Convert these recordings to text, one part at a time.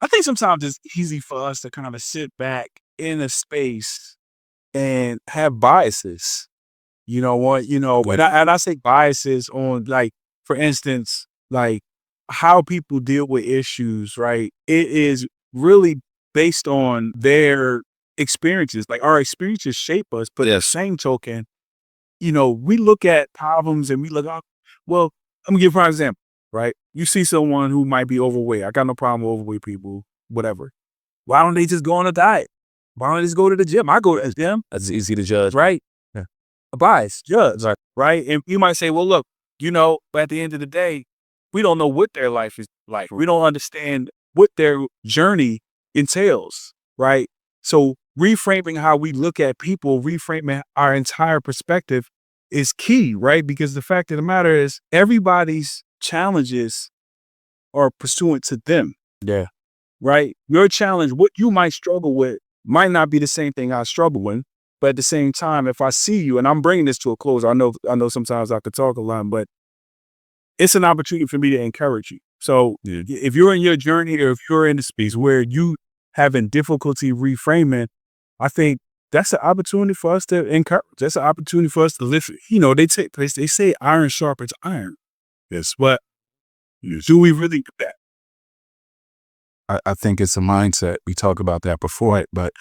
I think sometimes it's easy for us to kind of sit back in a space and have biases. You know what? And I say biases on, like, for instance, like how people deal with issues, right? It is really based on their experiences. Like, our experiences shape us, but at the same token, we look at problems and we look out. Well, I'm gonna give you an example, right? You see someone who might be overweight. I got no problem with overweight people, whatever. Why don't they just go on a diet? Why don't they just go to the gym? I go to the gym. That's easy to judge. Right? Yeah. A bias, judge, right? And you might say, well, look, but at the end of the day, we don't know what their life is like. We don't understand what their journey entails, right? So reframing how we look at people, reframing our entire perspective is key, right? Because the fact of the matter is everybody's challenges are pursuant to them. Yeah. Right? Your challenge, what you might struggle with, might not be the same thing I struggle with. But at the same time, if I see you, and I'm bringing this to a close, I know sometimes I could talk a lot, but it's an opportunity for me to encourage you. So if you're in your journey, or if you're in the space where you having difficulty reframing, I think that's an opportunity for us to encourage. That's an opportunity for us to lift. They say iron sharpens iron. Yes, but do we really do that? I think it's a mindset. We talked about that before, but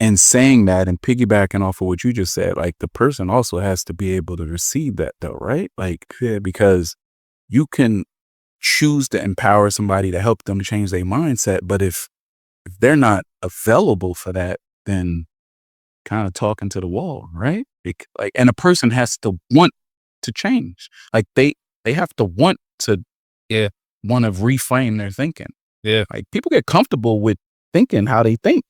in saying that and piggybacking off of what you just said, like, the person also has to be able to receive that though, right? Like, because you can choose to empower somebody to help them change their mindset, but if they're not available for that, then kind of talking to the wall, right? And a person has to want to change. Like, they have to want to want to reframe their thinking. Yeah. Like, people get comfortable with thinking how they think.